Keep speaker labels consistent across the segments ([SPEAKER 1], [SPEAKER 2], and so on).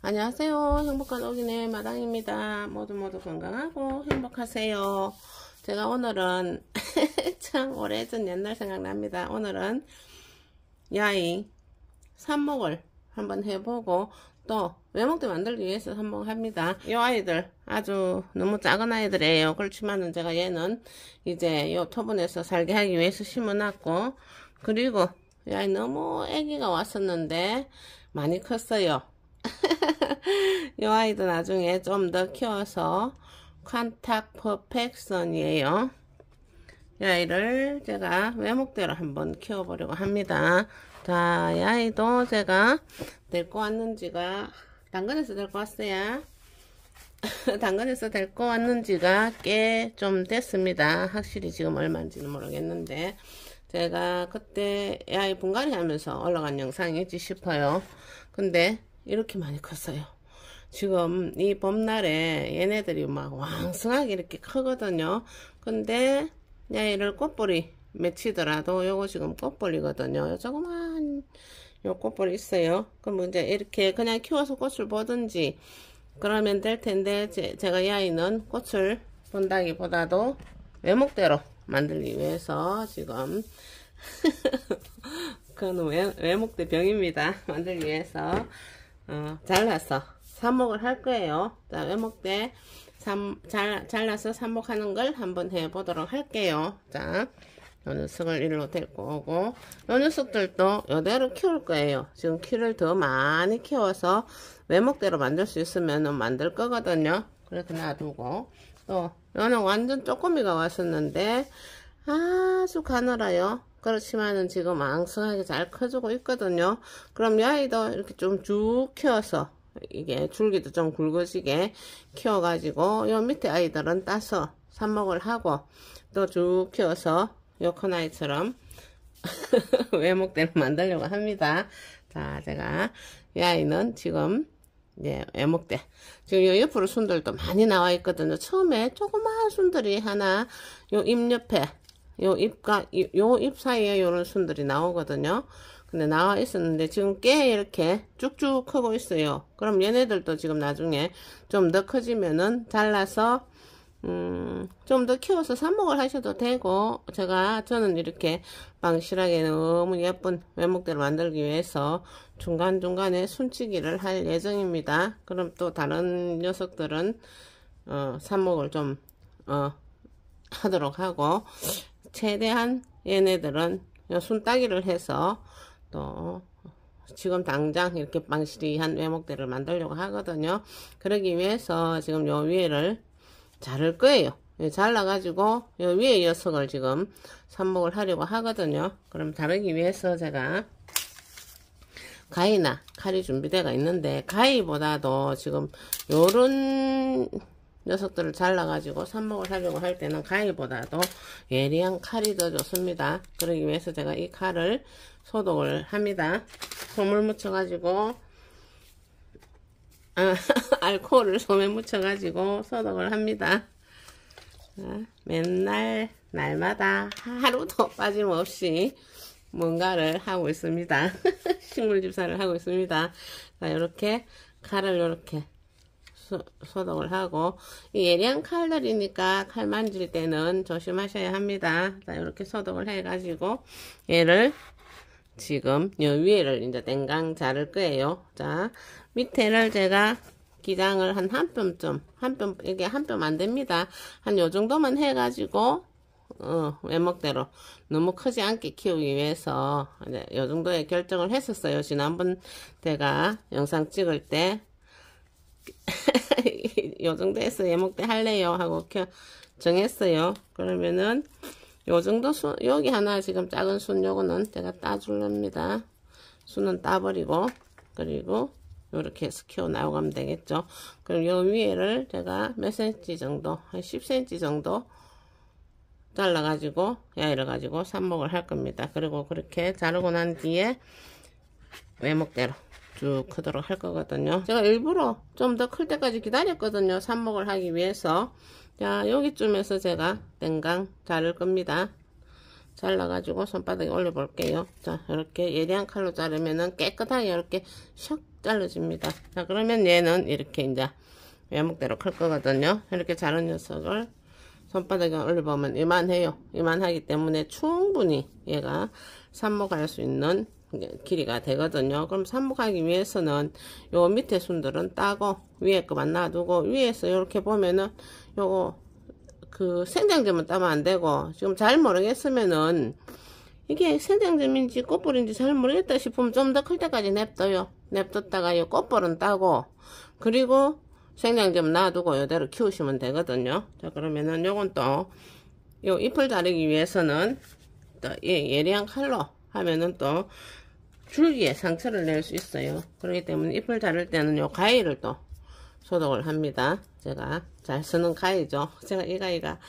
[SPEAKER 1] 안녕하세요. 행복한 오기네 마당입니다. 모두 건강하고 행복하세요. 제가 오늘은 참 오래전 옛날 생각납니다. 오늘은 야이 삽목을 한번 해보고 또 외목대 만들기 위해서 삽목합니다. 이 아이들 아주 너무 작은 아이들이에요. 그렇지만은 제가 얘는 이제 요 토분에서 살게 하기 위해서 심어놨고, 그리고 이 아이 너무 아기가 왔었는데 많이 컸어요. 이 아이도 나중에 좀 더 키워서 칸탁 퍼펙션이에요. 이 아이를 제가 외목대로 한번 키워보려고 합니다. 자, 이 아이도 제가 데리고 왔는지가, 당근에서 데리고 왔어요. 당근에서 데리고 왔는지가 꽤 좀 됐습니다. 확실히 지금 얼마인지는 모르겠는데, 제가 그때 이 아이 분갈이 하면서 올라간 영상이지 싶어요. 근데 이렇게 많이 컸어요. 지금 이 봄날에 얘네들이 막 왕성하게 이렇게 크거든요. 근데 얘를 꽃볼이 맺히더라도 요거 지금 꽃볼이거든요. 요 조그만 요 꽃볼이 있어요. 그럼 이제 이렇게 그냥 키워서 꽃을 보든지 그러면 될 텐데, 제가 이 아이는 꽃을 본다기보다도 외목대로 만들기 위해서 지금 그건 외목대 병입니다. 만들기 위해서 잘라서 삽목을 할 거예요. 자, 외목대 잘라서 삽목하는 걸 한번 해보도록 할게요. 자, 요 녀석을 일로 데리고 오고, 요 녀석들도 이대로 키울 거예요. 지금 키를 더 많이 키워서 외목대로 만들 수 있으면 만들 거거든요. 그렇게 놔두고, 또 요는 완전 쪼꼬미가 왔었는데 아주 가늘어요. 그렇지만은 지금 왕성하게 잘 커지고 있거든요. 그럼 이 아이도 이렇게 좀 쭉 키워서, 이게 줄기도 좀 굵어지게 키워가지고 요 밑에 아이들은 따서 삽목을 하고, 또 쭉 키워서 요 큰 아이처럼 외목대로 만들려고 합니다. 자, 제가 이 아이는 지금 이제 외목대, 지금 요 옆으로 순들도 많이 나와 있거든요. 처음에 조그마한 순들이 하나 요 입 옆에, 요 입과 요 입 사이에 요런 순들이 나오거든요. 근데 나와 있었는데 지금 꽤 이렇게 쭉쭉 크고 있어요. 그럼 얘네들도 지금 나중에 좀 더 커지면은 잘라서 좀 더 키워서 삽목을 하셔도 되고, 저는 이렇게 방실하게 너무 예쁜 외목대로 만들기 위해서 중간중간에 순치기를 할 예정입니다. 그럼 또 다른 녀석들은 삽목을 좀 하도록 하고, 최대한 얘네들은 순따기를 해서 또 지금 당장 이렇게 방실이한 외목대를 만들려고 하거든요. 그러기 위해서 지금 요 위에를 자를 거예요. 잘라가지고 요 위에 녀석을 지금 삽목을 하려고 하거든요. 그럼 자르기 위해서 제가 가위나 칼이 준비되어 있는데, 가위보다도 지금 요런 녀석들을 잘라가지고 삽목을 하려고 할 때는 가위보다도 예리한 칼이 더 좋습니다. 그러기 위해서 제가 이 칼을 소독을 합니다. 솜을 묻혀가지고 알코올을 솜에 묻혀가지고 소독을 합니다. 맨날 날마다 하루도 빠짐없이 뭔가를 하고 있습니다. 식물 집사를 하고 있습니다. 자, 이렇게 칼을 이렇게 소독을 하고, 이 예리한 칼들이니까 칼 만질 때는 조심하셔야 합니다. 자, 이렇게 소독을 해가지고 얘를 지금 요 위에를 이제 땡강 자를 거예요. 자, 밑에를 제가 기장을 한 뼘쯤, 이게 한 뼘 안 됩니다. 한 요 정도만 해가지고 외목대로 너무 크지 않게 키우기 위해서 이제 요 정도의 결정을 했었어요. 지난번 제가 영상 찍을 때 요 정도에서 외목대 할래요 하고 정했어요. 그러면은 요 정도 순, 여기 하나 지금 작은 순, 요거는 제가 따줄랍니다. 순은 따버리고, 그리고 요렇게 해서 키워 나가면 되겠죠. 그럼 요 위에를 제가 몇 cm 정도, 한 10cm 정도 잘라가지고 야이를 가지고 삽목을 할 겁니다. 그리고 그렇게 자르고 난 뒤에 외목대로 쭉 크도록 할 거거든요. 제가 일부러 좀 더 클 때까지 기다렸거든요. 삽목을 하기 위해서. 자, 여기쯤에서 제가 땡강 자를 겁니다. 잘라가지고 손바닥에 올려 볼게요. 자, 이렇게 예리한 칼로 자르면은 깨끗하게 이렇게 샥 잘라줍니다. 자, 그러면 얘는 이렇게 이제 외목대로 클 거거든요. 이렇게 자른 녀석을 손바닥에 올려보면 이만해요. 이만하기 때문에 충분히 얘가 삽목할 수 있는 길이가 되거든요. 그럼 삽목하기 위해서는 요 밑에 순들은 따고 위에 거만 놔두고, 위에서 이렇게 보면은 요거 그 생장점은 따면 안 되고, 지금 잘 모르겠으면은 이게 생장점인지 꽃볼인지 잘 모르겠다 싶으면 좀 더 클 때까지 냅둬요. 냅뒀다가 요 꽃볼은 따고, 그리고 생장점 놔두고 이대로 키우시면 되거든요. 자, 그러면은 요건 또 요 잎을 자르기 위해서는 또 예리한 칼로 하면은 또 줄기에 상처를 낼 수 있어요. 그렇기 때문에 잎을 자를 때는 요 가위를 또 소독을 합니다. 제가 잘 쓰는 가위죠. 제가 이 가위가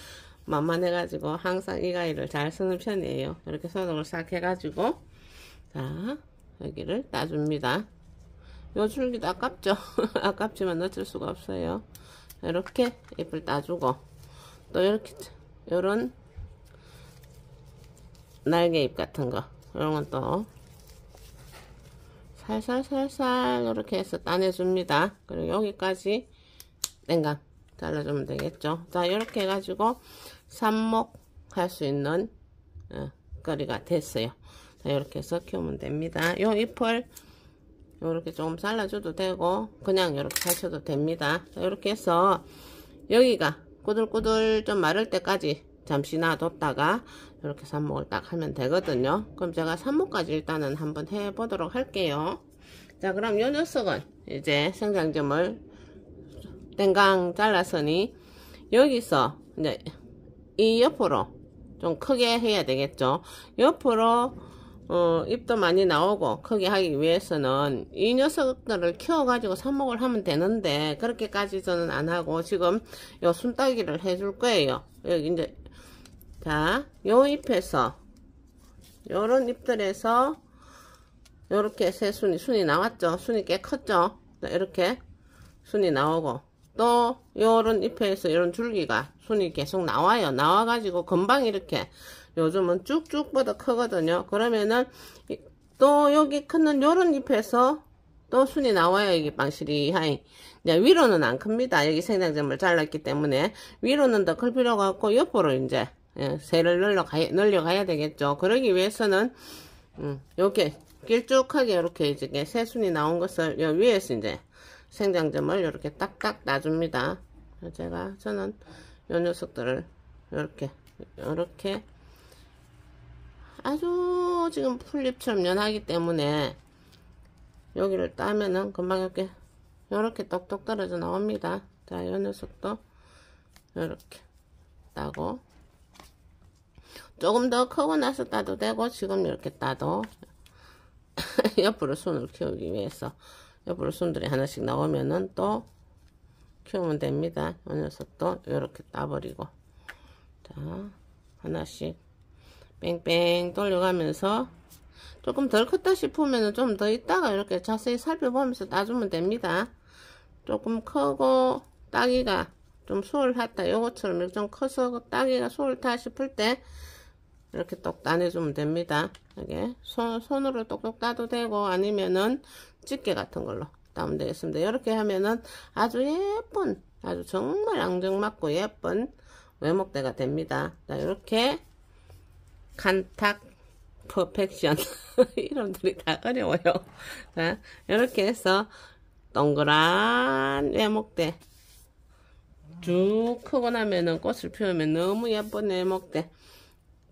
[SPEAKER 1] 만만해가지고 항상 이 가위를 잘 쓰는 편이에요. 이렇게 소독을 싹 해가지고, 자, 여기를 따줍니다. 요 줄기도 아깝죠? 아깝지만 어쩔 수가 없어요. 이렇게 잎을 따주고, 또 이렇게 요런 날개잎 같은 거, 이런 건 또 살살 이렇게 해서 따내줍니다. 그리고 여기까지 땡강 잘라주면 되겠죠. 자, 이렇게 해가지고 삽목할 수 있는 거리가 됐어요. 자, 이렇게 해서 키우면 됩니다. 요 잎을 이렇게 조금 잘라줘도 되고 그냥 이렇게 하셔도 됩니다. 자, 이렇게 해서 여기가 꾸들꾸들 좀 마를 때까지 잠시 놔뒀다가 이렇게 삽목을 딱 하면 되거든요. 그럼 제가 삽목까지 일단은 한번 해보도록 할게요. 자, 그럼 요 녀석은 이제 생장점을 땡강 잘랐으니 여기서 이제 이 옆으로 좀 크게 해야 되겠죠. 옆으로 잎도 많이 나오고 크게 하기 위해서는 이 녀석들을 키워가지고 삽목을 하면 되는데, 그렇게까지 저는 안 하고 지금 요 순따기를 해줄 거예요. 여기 이제, 자, 요 잎에서 요런 잎들에서 요렇게 새 순이 나왔죠. 순이 꽤 컸죠. 이렇게 순이 나오고, 또 요런 잎에서 이런 줄기가 순이 계속 나와요. 나와가지고 금방 이렇게 요즘은 쭉쭉 뻗어 크거든요. 그러면은 또 여기 크는 요런 잎에서 또 순이 나와요. 이게 빵시리하이. 이제 위로는 안 큽니다. 여기 생장점을 잘랐기 때문에 위로는 더 클 필요가 없고 옆으로 이제 새를 늘려가야 되겠죠. 그러기 위해서는 이렇게 길쭉하게 이렇게 이제 새순이 나온 것을 요 위에서 이제 생장점을 이렇게 딱딱 놔줍니다. 저는 요 녀석들을 이렇게 아주 지금 풀잎처럼 연하기 때문에 여기를 따면은 금방 이렇게 똑똑 떨어져 나옵니다. 자, 요 녀석도 이렇게 따고, 조금 더 크고 나서 따도 되고 지금 이렇게 따도 옆으로 순을 키우기 위해서 옆으로 순들이 하나씩 나오면은 또 키우면 됩니다. 이 녀석도 이렇게 따버리고, 자, 하나씩 뺑뺑 돌려가면서 조금 덜 컸다 싶으면은 좀 더 있다가 이렇게 자세히 살펴보면서 따주면 됩니다. 조금 크고 따기가 좀 수월하다, 요것처럼 좀 커서 따기가 수월하다 싶을 때 이렇게 똑 따내주면 됩니다. 이게 손으로 똑똑 따도 되고 아니면은 집게 같은 걸로 따면 되겠습니다. 이렇게 하면은 아주 예쁜, 아주 정말 앙증맞고 예쁜 외목대가 됩니다. 자, 이렇게 칸탁 퍼펙션 이름들이 다 어려워요. 자, 이렇게 해서 동그란 외목대 쭉 크고 나면은 꽃을 피우면 너무 예쁜 외목대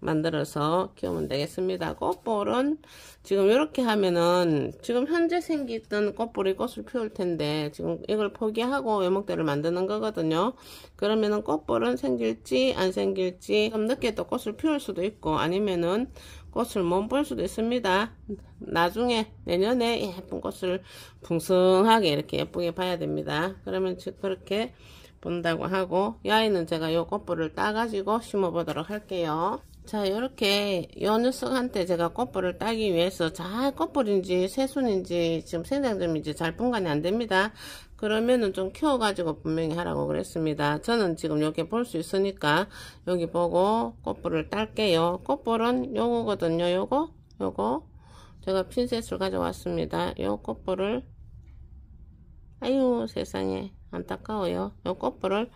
[SPEAKER 1] 만들어서 키우면 되겠습니다. 꽃볼은 지금 이렇게 하면은 지금 현재 생기던 꽃볼이 꽃을 피울 텐데 지금 이걸 포기하고 외목대를 만드는 거거든요. 그러면은 꽃볼은 생길지 안 생길지, 좀 늦게 또 꽃을 피울 수도 있고 아니면은 꽃을 못 볼 수도 있습니다. 나중에 내년에 예쁜 꽃을 풍성하게 이렇게 예쁘게 봐야 됩니다. 그러면 그렇게 본다고 하고, 이 아이는 제가 요 꽃볼을 따가지고 심어 보도록 할게요. 자, 요렇게 요 녀석한테 제가 꽃볼을 따기 위해서 잘 꽃볼인지 새순인지 지금 생장점인지 잘 분간이 안 됩니다. 그러면은 좀 키워가지고 분명히 하라고 그랬습니다. 저는 지금 여기 볼 수 있으니까 여기 보고 꽃볼을 딸게요. 꽃볼은 요거거든요. 요거 제가 핀셋을 가져왔습니다. 요 꽃볼을 아이고 세상에 안타까워요. 요 꽃불을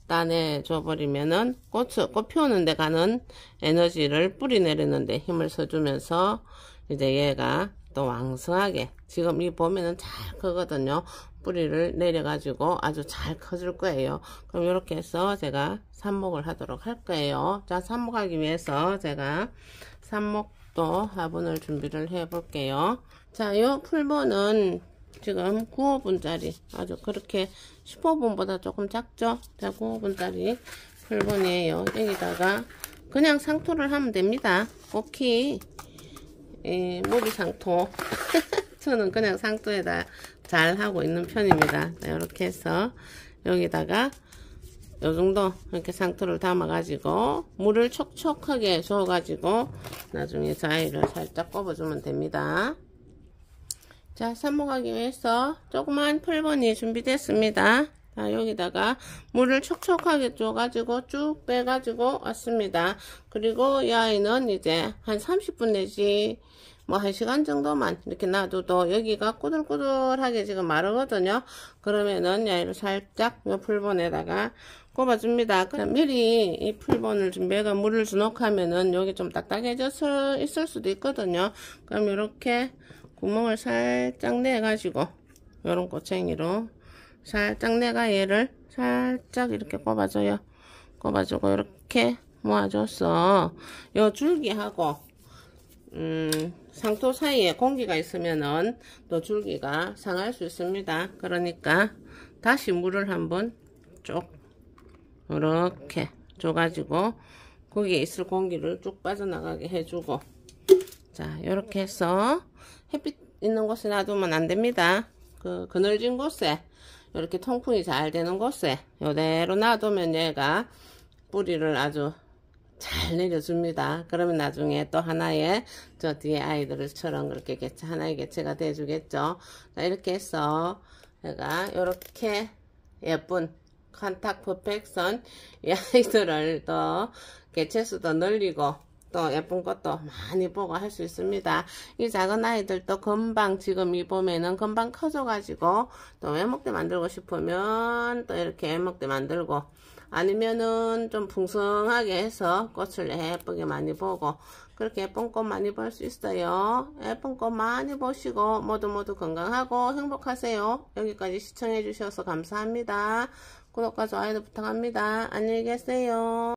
[SPEAKER 1] 따내줘 버리면은 꽃 피우는 데 가는 에너지를 뿌리 내리는데 힘을 써주면서 이제 얘가 또 왕성하게 지금 이 봄에는 잘 크거든요. 뿌리를 내려가지고 아주 잘 커질 거예요. 그럼 이렇게 해서 제가 삽목을 하도록 할 거예요. 자, 삽목하기 위해서 제가 삽목도 화분을 준비를 해 볼게요. 자, 요 풀본은 지금 9호분짜리 아주 그렇게 15분보다 조금 작죠? 자, 9호분짜리 풀본이에요. 여기다가 그냥 상토를 하면 됩니다. 오케이. 모리 상토. 저는 그냥 상토에다 잘 하고 있는 편입니다. 자, 이렇게 해서 여기다가 요 정도 이렇게 상토를 담아 가지고 물을 촉촉하게 줘 가지고 나중에 자위를 살짝 꼽아주면 됩니다. 자, 삽목하기 위해서 조그만 풀본이 준비됐습니다. 자, 여기다가 물을 촉촉하게 줘가지고 쭉 빼가지고 왔습니다. 그리고 이 아이는 이제 한 30분 내지 뭐 1시간 정도만 이렇게 놔둬도 여기가 꾸들꾸들하게 지금 마르거든요. 그러면은 이 아이를 살짝 이 풀본에다가 꼽아줍니다. 그럼 미리 이 풀본을 준비해가 물을 주눅하면은 여기 좀 딱딱해져서 있을 수도 있거든요. 그럼 이렇게 구멍을 살짝 내가지고 요런 꼬챙이로 살짝 내가 얘를 살짝 이렇게 꼽아줘요. 꼽아주고 이렇게 모아줘서 요 줄기하고 상토 사이에 공기가 있으면은 또 줄기가 상할 수 있습니다. 그러니까 다시 물을 한번 쭉 이렇게 줘가지고 거기에 있을 공기를 쭉 빠져나가게 해주고, 자, 이렇게 해서 햇빛 있는 곳에 놔두면 안 됩니다. 그 그늘진 곳에 이렇게 통풍이 잘 되는 곳에 이대로 놔두면 얘가 뿌리를 아주 잘 내려줍니다. 그러면 나중에 또 하나의 저 뒤에 아이들처럼 그렇게 개체, 하나의 개체가 돼주겠죠. 자, 이렇게 해서 얘가 이렇게 예쁜 컨탁 퍼펙션 이 아이들을 또 개체수도 늘리고 또 예쁜 것도 많이 보고 할 수 있습니다. 이 작은 아이들도 금방 지금 이 봄에는 금방 커져가지고 또 외목대 만들고 싶으면 또 이렇게 외목대 만들고, 아니면은 좀 풍성하게 해서 꽃을 예쁘게 많이 보고 그렇게 예쁜 꽃 많이 볼 수 있어요. 예쁜 꽃 많이 보시고 모두 건강하고 행복하세요. 여기까지 시청해 주셔서 감사합니다. 구독과 좋아요도 부탁합니다. 안녕히 계세요.